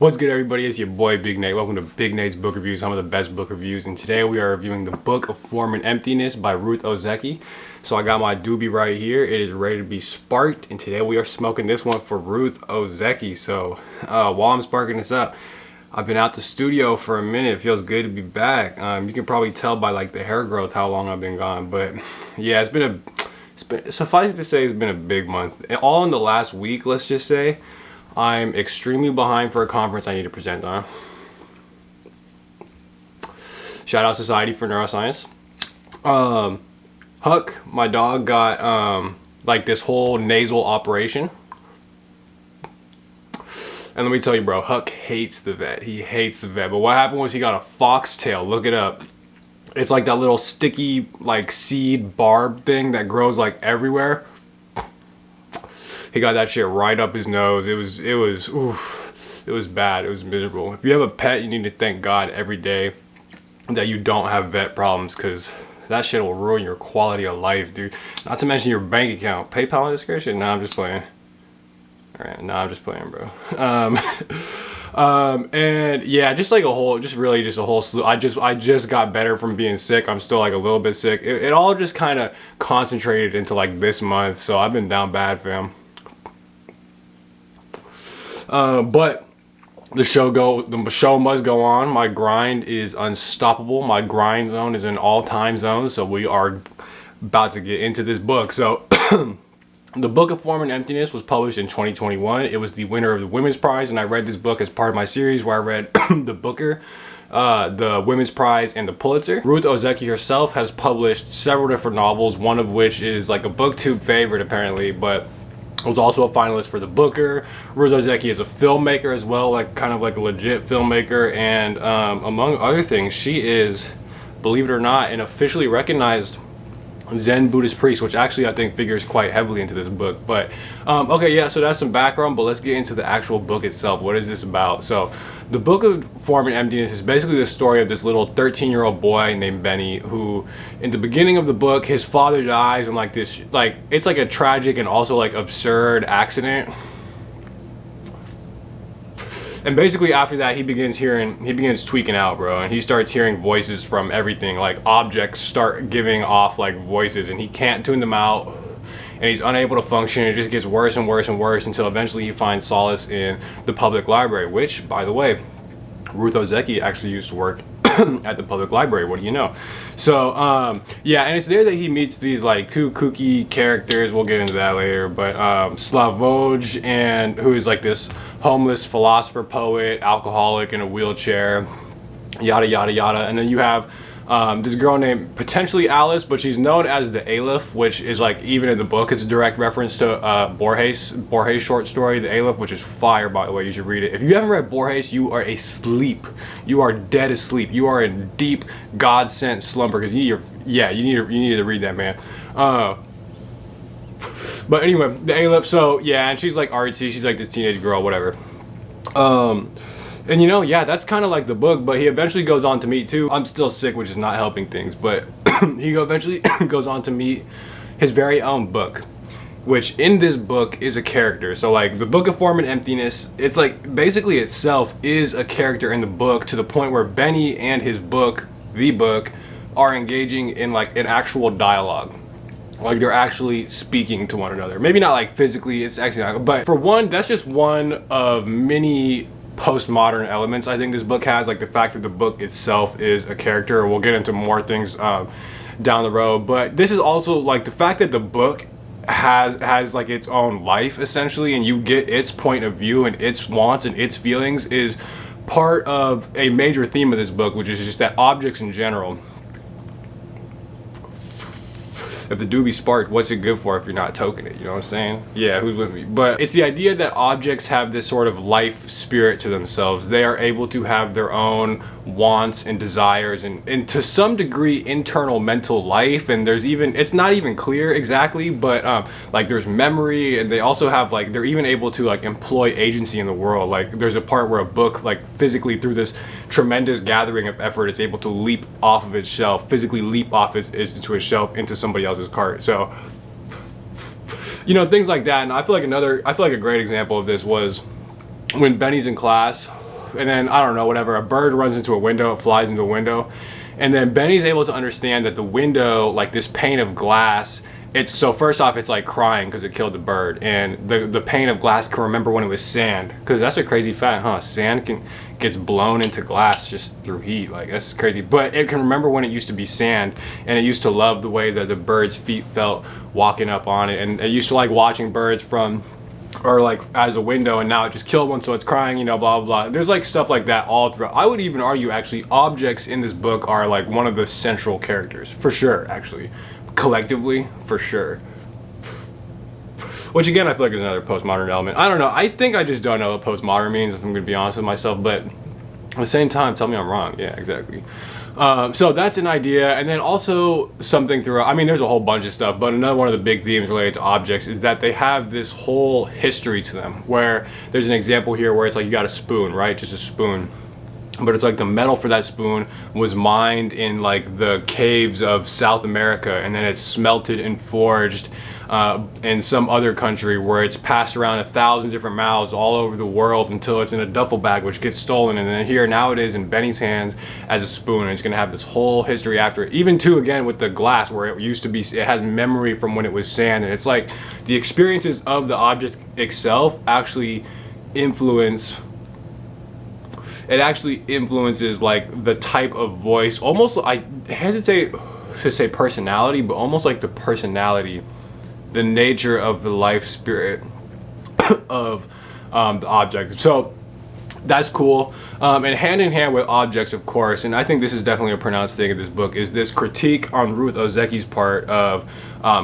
What's good, everybody? It's your boy Big Nate. Welcome to Big Nate's Book Reviews, some of the best book reviews. And today we are reviewing the book of Form and Emptiness by Ruth OZEKI. So I got my doobie right here. It is ready to be sparked. And today we are smoking this one for Ruth OZEKI. So while I'm sparking this up, I've been out the studio for a minute. It feels good to be back. You can probably tell by like the hair growth how long I've been gone. But yeah, suffice it to say, it's been a big month. All in the last week, let's just say. I'm extremely behind for a conference I need to present on. Shout out Society for Neuroscience. Huck, my dog, got like this whole nasal operation. And let me tell you, bro, Huck hates the vet. He hates the vet. But what happened was he got a foxtail. Look it up. It's like that little sticky like seed barb thing that grows like everywhere. He got that shit right up his nose. It was bad. It was miserable. If you have a pet, you need to thank God every day that you don't have vet problems, because that shit will ruin your quality of life, dude. Not to mention your bank account. PayPal in the description? Nah, I'm just playing. Alright, nah, I'm just playing, bro. And yeah, just a whole slew. I just got better from being sick. I'm still like a little bit sick. It all just kind of concentrated into like this month, so I've been down bad, fam. But the show must go on. My grind is unstoppable. My grind zone is an all-time zone. So we are about to get into this book. So the Book of Form and Emptiness was published in 2021. It was the winner of the Women's Prize, and I read this book as part of my series where I read the Booker, the Women's Prize, and the Pulitzer. Ruth OZEKI herself has published several different novels, one of which is like a BookTube favorite apparently, but was also a finalist for the Booker. Ruth OZEKI is a filmmaker as well, like kind of like a legit filmmaker, and among other things, she is, believe it or not, an officially recognized Zen Buddhist priest, which actually I think figures quite heavily into this book. But okay, yeah, so that's some background, but let's get into the actual book itself. What is this about? So the Book of Form and Emptiness is basically the story of this little 13-year-old boy named Benny, who in the beginning of the book, his father dies in like this, like, it's like a tragic and also like absurd accident. And basically after that, he begins tweaking out, bro, and he starts hearing voices from everything. Like objects start giving off like voices, and he can't tune them out, and he's unable to function. It just gets worse and worse and worse until eventually he finds solace in the public library, which, by the way, Ruth OZEKI actually used to work at the public library. What do you know? So yeah, and it's there that he meets these like two kooky characters. We'll get into that later, but Slavoj, and who is like this homeless philosopher, poet, alcoholic in a wheelchair, yada yada yada. And then you have this girl named potentially Alice, but she's known as the Aleph, which is like, even in the book, it's a direct reference to Borges short story, The Aleph, which is fire, by the way. You should read it. If you haven't read Borges, you are asleep. You are dead asleep. You are in deep God-sent slumber, because you need to read that, man. But anyway, the Aleph. So yeah, and she's like artsy. She's like this teenage girl, whatever. And you know, yeah, that's kind of like the book, but he eventually goes on to meet too. I'm still sick, which is not helping things, but he eventually goes on to meet his very own book, which in this book is a character. So like the Book of Form and Emptiness, it's like basically itself is a character in the book, to the point where Benny and his book, the book, are engaging in like an actual dialogue. Like they're actually speaking to one another. Maybe not like physically, it's actually not, but for one, that's just one of many postmodern elements I think this book has, like the fact that the book itself is a character. We'll get into more things down the road, but this is also like the fact that the book has like its own life essentially, and you get its point of view and its wants and its feelings, is part of a major theme of this book, which is just that objects in general, if the doobie sparked, what's it good for if you're not toking it? You know what I'm saying? Yeah, who's with me? But it's the idea that objects have this sort of life spirit to themselves. They are able to have their own wants and desires, and to some degree internal mental life. And there's even, it's not even clear exactly, but like there's memory, and they also have like, they're even able to like employ agency in the world. Like there's a part where a book, like physically through this tremendous gathering of effort, is able to leap off of its shelf, physically leap off into its shelf into somebody else's cart. So, you know, things like that. And I feel like a great example of this was when Benny's in class and then I don't know, whatever, a bird runs into a window, it flies into a window, and then Benny's able to understand that the window, like this pane of glass, it's so first off, it's like crying because it killed the bird, and the pane of glass can remember when it was sand, because that's a crazy fact, huh? Sand gets blown into glass just through heat, like that's crazy. But it can remember when it used to be sand, and it used to love the way that the bird's feet felt walking up on it, and it used to like watching birds from, or like as a window, and now it just killed one, so it's crying, you know, blah blah blah. There's like stuff like that all throughout. I would even argue actually objects in this book are like one of the central characters for sure, actually, collectively for sure. Which again, I feel like is another postmodern element. I don't know, I think I just don't know what postmodern means, if I'm gonna be honest with myself, but at the same time, tell me I'm wrong. Yeah, exactly. So that's an idea, and then also something throughout, I mean there's a whole bunch of stuff, but another one of the big themes related to objects is that they have this whole history to them, where there's an example here where it's like you got a spoon, right, just a spoon, but it's like the metal for that spoon was mined in like the caves of South America, and then it's smelted and forged in some other country, where it's passed around 1,000 different mouths all over the world until it's in a duffel bag, which gets stolen, and then here now it is in Benny's hands as a spoon, and it's gonna have this whole history after it. Even too, again, with the glass, where it used to be, it has memory from when it was sand, and it's like the experiences of the object itself actually influence, it actually influences like the type of voice, almost, I hesitate to say personality, but almost like the personality, the nature of the life spirit of the object. So that's cool. And hand in hand with objects, of course, and I think this is definitely a pronounced thing in this book, is this critique on Ruth Ozeki's part of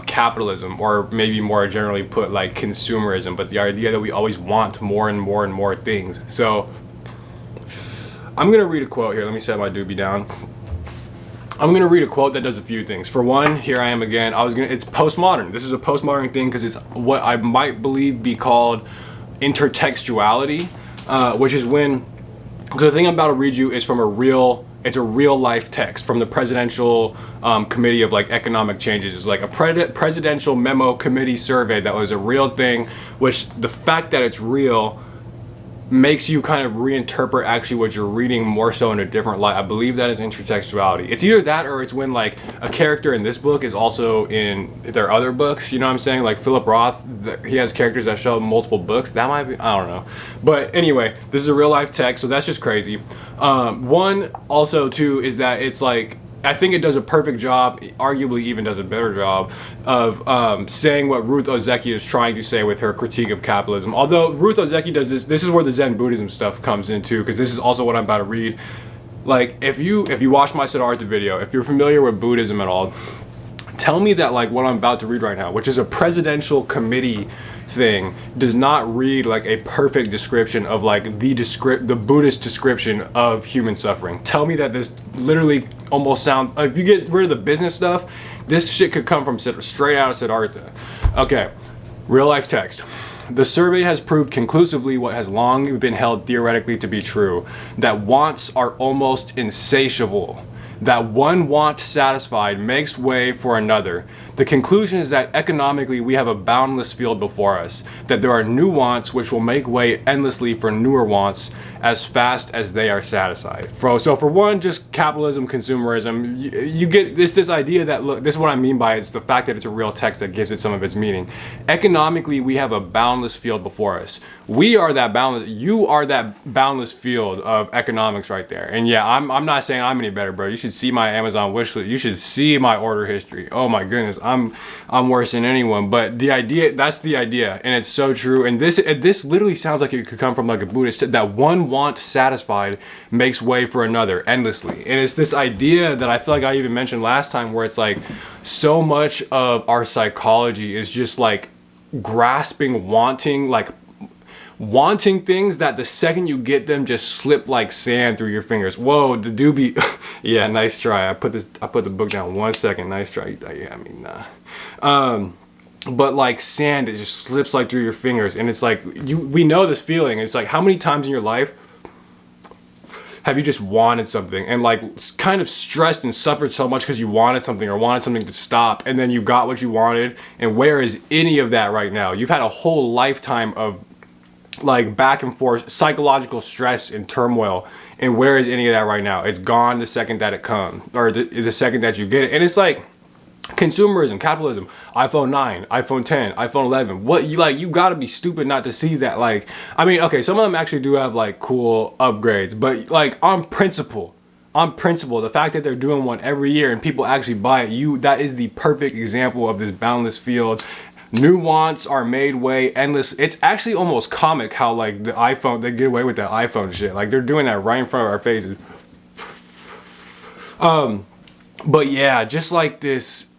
capitalism, or maybe more generally put like consumerism, but the idea that we always want more and more and more things. So I'm gonna read a quote here. Let me set my doobie down. I'm gonna read a quote that does a few things. For one, here I am again. It's postmodern. This is a postmodern thing because it's what I might believe be called intertextuality, which is when, because the thing I'm about to read you is from it's a real life text from the Presidential Committee of like Economic Changes. It's like a presidential memo committee survey that was a real thing, which the fact that it's real makes you kind of reinterpret actually what you're reading more so in a different light. I believe that is intertextuality. It's either that, or it's when like a character in this book is also in their other books, you know what I'm saying? Like Philip Roth, he has characters that show up in multiple books. That might be, I don't know. But anyway, this is a real life text, so that's just crazy. One, also too, is that it's like, I think it does a perfect job, arguably even does a better job, of saying what Ruth Ozeki is trying to say with her critique of capitalism. Although Ruth Ozeki does this is where the Zen Buddhism stuff comes in too, because this is also what I'm about to read. Like, if you watch my Siddhartha video, if you're familiar with Buddhism at all, tell me that like what I'm about to read right now, which is a presidential committee thing, does not read like a perfect description of like the Buddhist description of human suffering. Tell me that this literally almost sounds, if you get rid of the business stuff, this shit could come from straight out of Siddhartha. Okay, real life text. The survey has proved conclusively what has long been held theoretically to be true, that wants are almost insatiable, that one want satisfied makes way for another. The conclusion is that economically we have a boundless field before us, that there are new wants which will make way endlessly for newer wants as fast as they are satisfied. So for one, just capitalism, consumerism, you get this idea that, look, this is what I mean by it. It's the fact that it's a real text that gives it some of its meaning. Economically, we have a boundless field before us. We are that boundless, you are that boundless field of economics right there. And yeah, I'm not saying I'm any better, bro. You should see my Amazon wish list. You should see my order history. Oh my goodness, I'm worse than anyone. But the idea, that's the idea, and it's so true. And this literally sounds like it could come from like a Buddhist, that one want satisfied makes way for another endlessly. And it's this idea that I feel like I even mentioned last time, where it's like so much of our psychology is just like grasping, wanting things that the second you get them just slip like sand through your fingers. Whoa, the doobie. Yeah, nice try. I put the book down 1 second. Nice try. Yeah, I mean, nah. But like sand, it just slips like through your fingers, and it's like we know this feeling. It's like, how many times in your life have you just wanted something and like kind of stressed and suffered so much because you wanted something or wanted something to stop, and then you got what you wanted, and where is any of that right now? You've had a whole lifetime of like back and forth psychological stress and turmoil. And where is any of that right now? It's gone the second that it comes, or the second that you get it. And it's like consumerism, capitalism, iPhone 9, iPhone 10, iPhone 11. What you like, you gotta be stupid not to see that. Like, I mean, okay, some of them actually do have like cool upgrades, but like on principle, the fact that they're doing one every year and people actually buy it, that is the perfect example of this boundless field. New wants are made way endless. It's actually almost comic how like the iPhone, they get away with that iPhone shit. Like they're doing that right in front of our faces. But yeah, just like this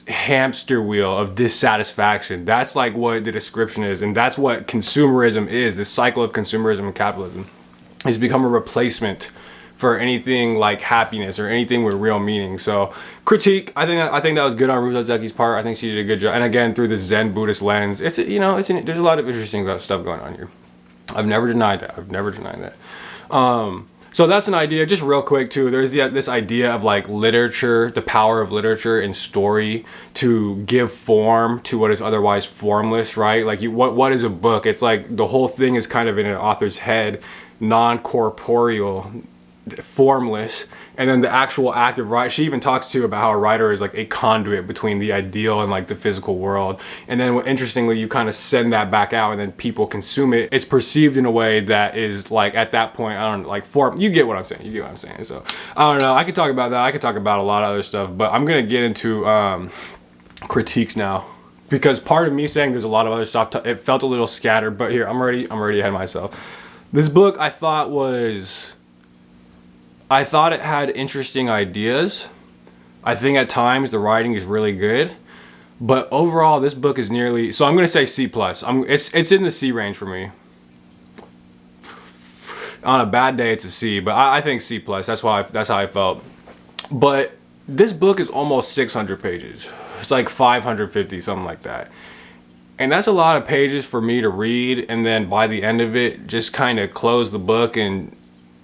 hamster wheel of dissatisfaction. That's like what the description is, and that's what consumerism is. This cycle of consumerism and capitalism has become a replacement for anything like happiness or anything with real meaning. So critique, I think that was good on RUTH OZEKI's part. I think she did a good job. And again, through the Zen Buddhist lens, there's a lot of interesting stuff going on here. I've never denied that. So that's an idea. Just real quick too, there's this idea of like literature, the power of literature and story to give form to what is otherwise formless, right? Like what is a book? It's like the whole thing is kind of in an author's head, non-corporeal, formless, and then the actual act of writing. She even talks too about how a writer is like a conduit between the ideal and like the physical world. And then interestingly, you kind of send that back out and then people consume it. It's perceived in a way that is like at that point, I don't like form. You get what I'm saying. So I don't know. I could talk about that. I could talk about a lot of other stuff, but I'm gonna get into critiques now, because part of me saying there's a lot of other stuff, it felt a little scattered. But here, I'm already ahead of myself. This book I thought it had interesting ideas. I think at times the writing is really good, but overall this book is nearly, so I'm gonna say C+. It's in the C range for me. On a bad day it's a C, but I think C+. That's how I felt. But this book is almost 600 pages. It's like 550, something like that. And that's a lot of pages for me to read, and then by the end of it, just kind of close the book and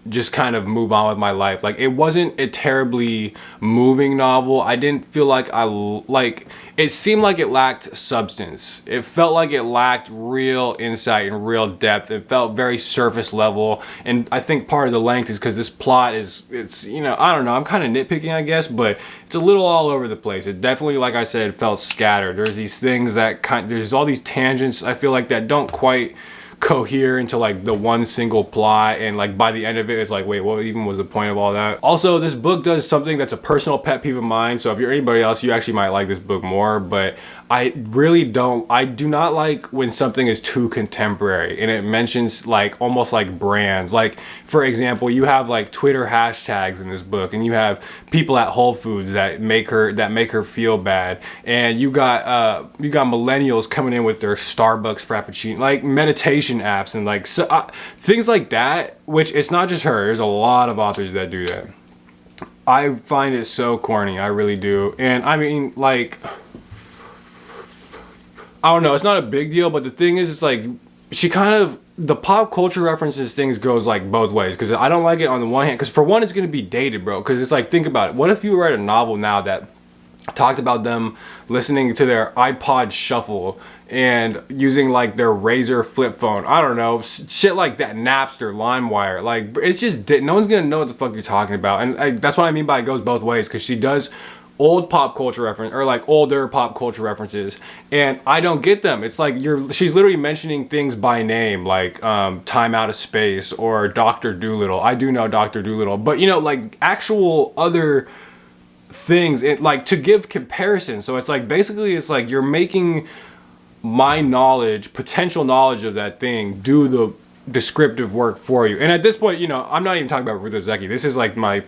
just kind of move on with my life. Like, it wasn't a terribly moving novel. I didn't feel like it seemed like it lacked substance. It felt like it lacked real insight and real depth. It felt very surface level. And I think part of the length is because this plot it's I don't know, I'm kind of nitpicking, I guess, but it's a little all over the place. It definitely, like I said, felt scattered. There's these things there's all these tangents, I feel like, that don't quite cohere into like the one single plot, and like by the end of it it's like, wait, what even was the point of all that? Also, this book does something that's a personal pet peeve of mine, so if you're anybody else, you actually might like this book more, but I do not like when something is too contemporary and it mentions like almost like brands. Like, for example, you have like Twitter hashtags in this book, and you have people at Whole Foods that make her feel bad, and you got millennials coming in with their Starbucks Frappuccino, like meditation apps, and like things like that, which it's not just her, there's a lot of authors that do that. I find it so corny, I really do. And I mean, like, I don't know, it's not a big deal, but the thing is, it's like, she kind of, the pop culture references things goes like both ways, because I don't like it on the one hand, because for one, it's going to be dated, bro, because it's like, think about it, what if you write a novel now that talked about them listening to their iPod shuffle and using like their Razor flip phone, I don't know, shit like that, Napster, LimeWire, like, it's just, no one's gonna know what the fuck you're talking about. And that's what I mean by it goes both ways, because she does old pop culture reference, or like older pop culture references, and I don't get them. It's like she's literally mentioning things by name, like Time Out of Space or Dr. Dolittle. I do know Dr. Dolittle, but like actual other things, like to give comparison. So it's like, basically it's like you're making my potential knowledge of that thing, do the descriptive work for you. And at this point, I'm not even talking about RUTH OZEKI. This is like my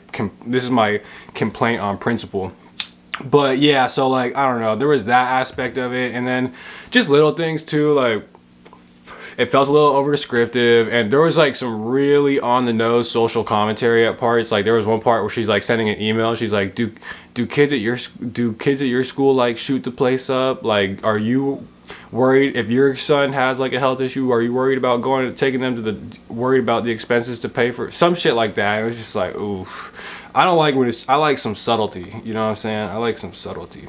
complaint on principle. But yeah, so like, I don't know, there was that aspect of it, and then just little things too, like it felt a little over descriptive, and there was like some really on the nose social commentary at parts. Like there was one part where she's like sending an email, she's like, do kids at your school like shoot the place up? Like, are you worried if your son has like a health issue? Are you worried about taking them to worried about the expenses to pay for some shit like that? And it was just like, oof. I don't like when I like some subtlety, you know what I'm saying? I like some subtlety.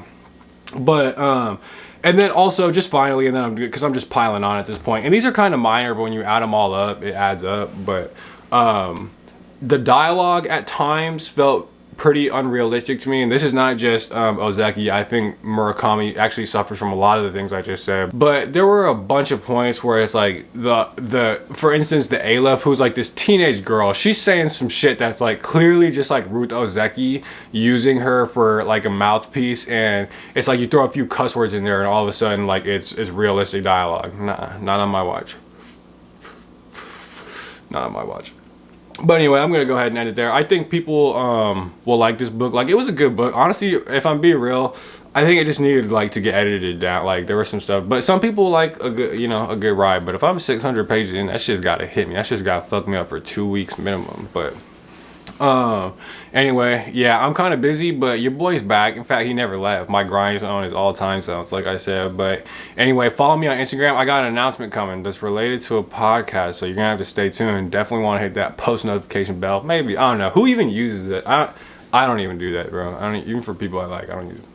But And then also, just finally, and then because I'm just piling on at this point, and these are kind of minor, but when you add them all up, it adds up. But the dialogue at times felt pretty unrealistic to me, and this is not just OZEKI. I think Murakami actually suffers from a lot of the things I just said. But there were a bunch of points where it's like for instance, the Aleph, who's like this teenage girl, she's saying some shit that's like clearly just like RUTH OZEKI using her for like a mouthpiece, and it's like you throw a few cuss words in there and all of a sudden like it's realistic dialogue. Nah, not on my watch. Not on my watch. But anyway, I'm gonna go ahead and end it there. I think people will like this book. Like, it was a good book. Honestly, if I'm being real, I think it just needed like to get edited down. Like, there was some stuff, but some people like a good, you know, a good ride. But if I'm 600 pages in, that shit's gotta hit me. That shit's gotta fuck me up for 2 weeks minimum. But anyway, yeah, I'm kind of busy, but your boy's back. In fact, he never left. My grind zone is all time zones, like I said. But anyway, follow me on Instagram. I got an announcement coming that's related to a podcast, so you're gonna have to stay tuned. Definitely want to hit that post notification bell. Maybe, I don't know who even uses it. I don't even do that, bro. I don't even, for people I like, I don't use it.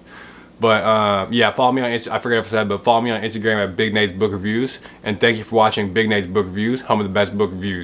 But yeah, follow me on Instagram. I forget if I said, but follow me on Instagram at Big Nate's Book Reviews. And thank you for watching Big Nate's Book Reviews, home of the best book reviews.